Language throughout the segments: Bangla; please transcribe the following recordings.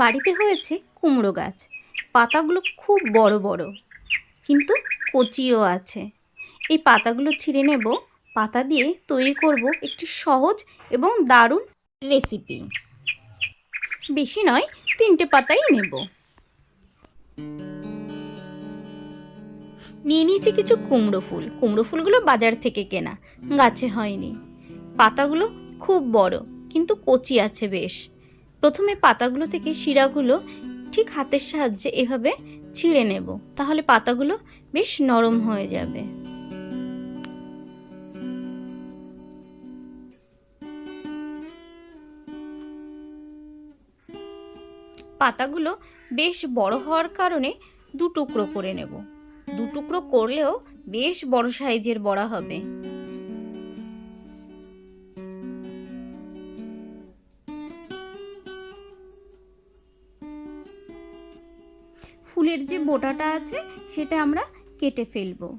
বাড়িতে হয়েছে কুমড়ো গাছ। পাতাগুলো খুব বড় বড়, কিন্তু কচিও আছে। এই পাতাগুলো ছিঁড়ে নেব। পাতা দিয়ে তৈরি করব একটি সহজ এবং দারুণ রেসিপি। বেশি নয়, 3টে পাতাই নেব। নিয়ে নিয়েছি কিছু কুমড়ো ফুল। কুমড়ো ফুলগুলো বাজার থেকে কেনা, গাছে হয়নি। পাতাগুলো খুব বড়, কিন্তু কচি আছে বেশ। প্রথমে পাতাগুলো থেকে শিরাগুলো ঠিক হাতের সাহায্যে এভাবে ছিঁড়ে নেব, তাহলে পাতাগুলো বেশ নরম হয়ে যাবে। পাতাগুলো বেশ বড় হওয়ার কারণে 2 টুকরো করে নেব। 2 টুকরো করলেও বেশ বড় সাইজের বড়া হবে। ফুলের যে বোটাটা আছে সেটা আমরা কেটে ফেলবো।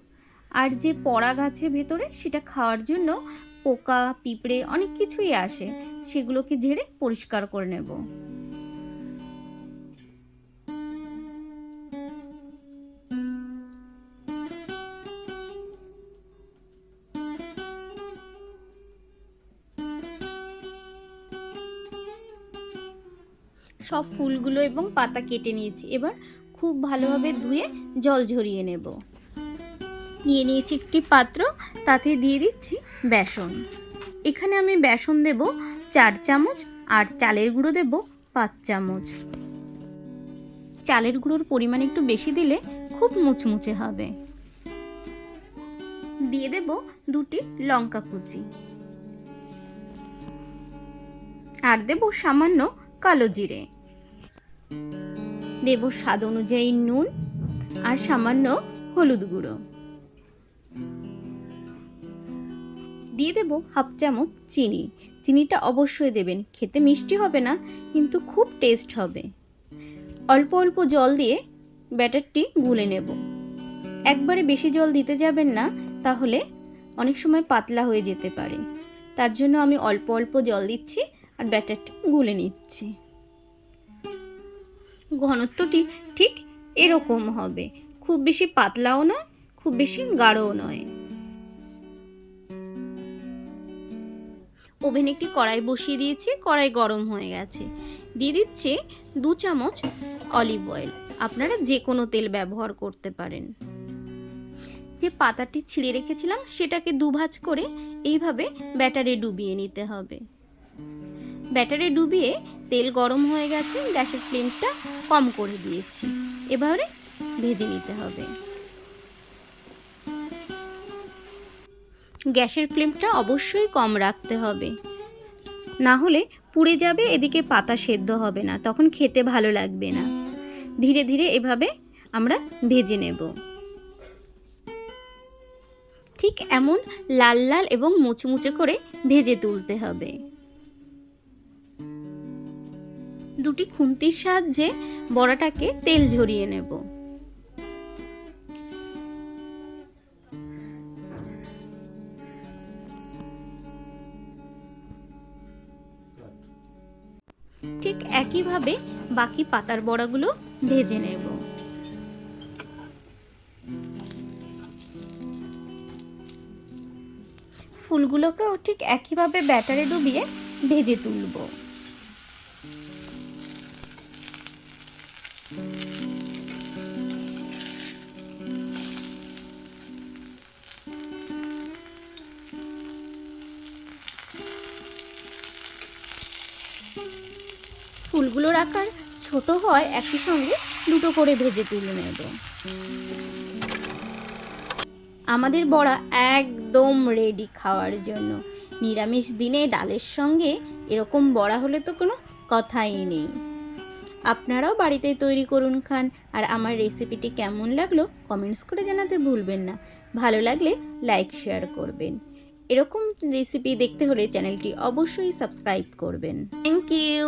আর যে পরাগ আছে ভেতরে, সেটা খাওয়ার জন্য পোকা পিঁপড়ে অনেক কিছুই আসে, সেগুলোকে ঝেড়ে পরিষ্কার করে নেব। সব ফুলগুলো এবং পাতা কেটে নিয়েছি। এবার খুব ভালোভাবে ধুয়ে জল ঝরিয়ে নেব। নিয়ে নিয়েছি একটি পাত্র, তাতে দিয়ে দিচ্ছি বেসন। এখানে আমি বেসন দেব 4 চামচ আর চালের গুঁড়ো দেব 5 চামচ। চালের গুঁড়োর পরিমাণ একটু বেশি দিলে খুব মুচমুচে হবে। দিয়ে দেব 2টি লঙ্কা কুচি আর দেব সামান্য কালো জিরে। দেব স্বাদ অনুযায়ী নুন আর সামান্য হলুদ গুঁড়ো। দিয়ে দেব 1/2 চামচ চিনি। চিনিটা অবশ্যই দেবেন, খেতে মিষ্টি হবে না, কিন্তু খুব টেস্ট হবে। অল্প অল্প জল দিয়ে ব্যাটারটি গুলে নেব। একবারে বেশি জল দিতে যাবেন না, তাহলে অনেক সময় পাতলা হয়ে যেতে পারে। তার জন্য আমি অল্প অল্প জল দিচ্ছি আর ব্যাটারটি গুলে নিচ্ছি। ঘনত্বটি ঠিক এরকম হবে, খুব বেশি পাতলাও নয়, খুব বেশি গাঢ়ও নয়। ওভেনে একটি কড়াই বসিয়ে দিয়েছি, কড়াই গরম হয়ে গেছে। দিয়ে দিচ্ছি 2 চামচ অলিভ অয়েল। আপনারা যে কোনো তেল ব্যবহার করতে পারেন। যে পাতাটি ছিঁড়ে রেখেছিলাম সেটাকে 2 ভাঁজ করে এইভাবে ব্যাটারে ডুবিয়ে নিতে হবে। ব্যাটারে ডুবিয়ে তেল গরম হয়ে গেছে, গ্যাসের ফ্লেমটা কম করে দিয়েছি। এবারে ভেজে নিতে হবে। গ্যাসের ফ্লেমটা অবশ্যই কম রাখতে হবে, না হলে পুড়ে যাবে, এদিকে পাতা সেদ্ধ হবে না, তখন খেতে ভালো লাগবে না। ধীরে ধীরে এভাবে আমরা ভেজে নেব। ঠিক এমন লাল লাল এবং মুচমুচে করে ভেজে তুলতে হবে। 2টি খুন্তির সাহায্যে বড়াটাকে তেল ঝরিয়ে নেব। ঠিক একইভাবে বাকি পাতার বড়াগুলো ভেজে নেব। ফুলগুলোকেও ঠিক একইভাবে ব্যাটারে ডুবিয়ে ভেজে তুলব। ফুলগুলোর আকার ছোট হয়, একই সঙ্গে 2টো করে ভেজে তুলে নেব। আমাদের বড়া একদম রেডি খাওয়ার জন্য। নিরামিষ দিনে ডালের সঙ্গে এরকম বড়া হলে তো কোনো কথাই নেই। আপনারাও বাড়িতে তৈরি করুন, খান। আর আমার রেসিপিটি কেমন লাগলো কমেন্টস করে জানাতে ভুলবেন না। ভালো লাগলে লাইক শেয়ার করবেন। এরকম রেসিপি দেখতে হলে চ্যানেলটি অবশ্যই সাবস্ক্রাইব করবেন। Thank you.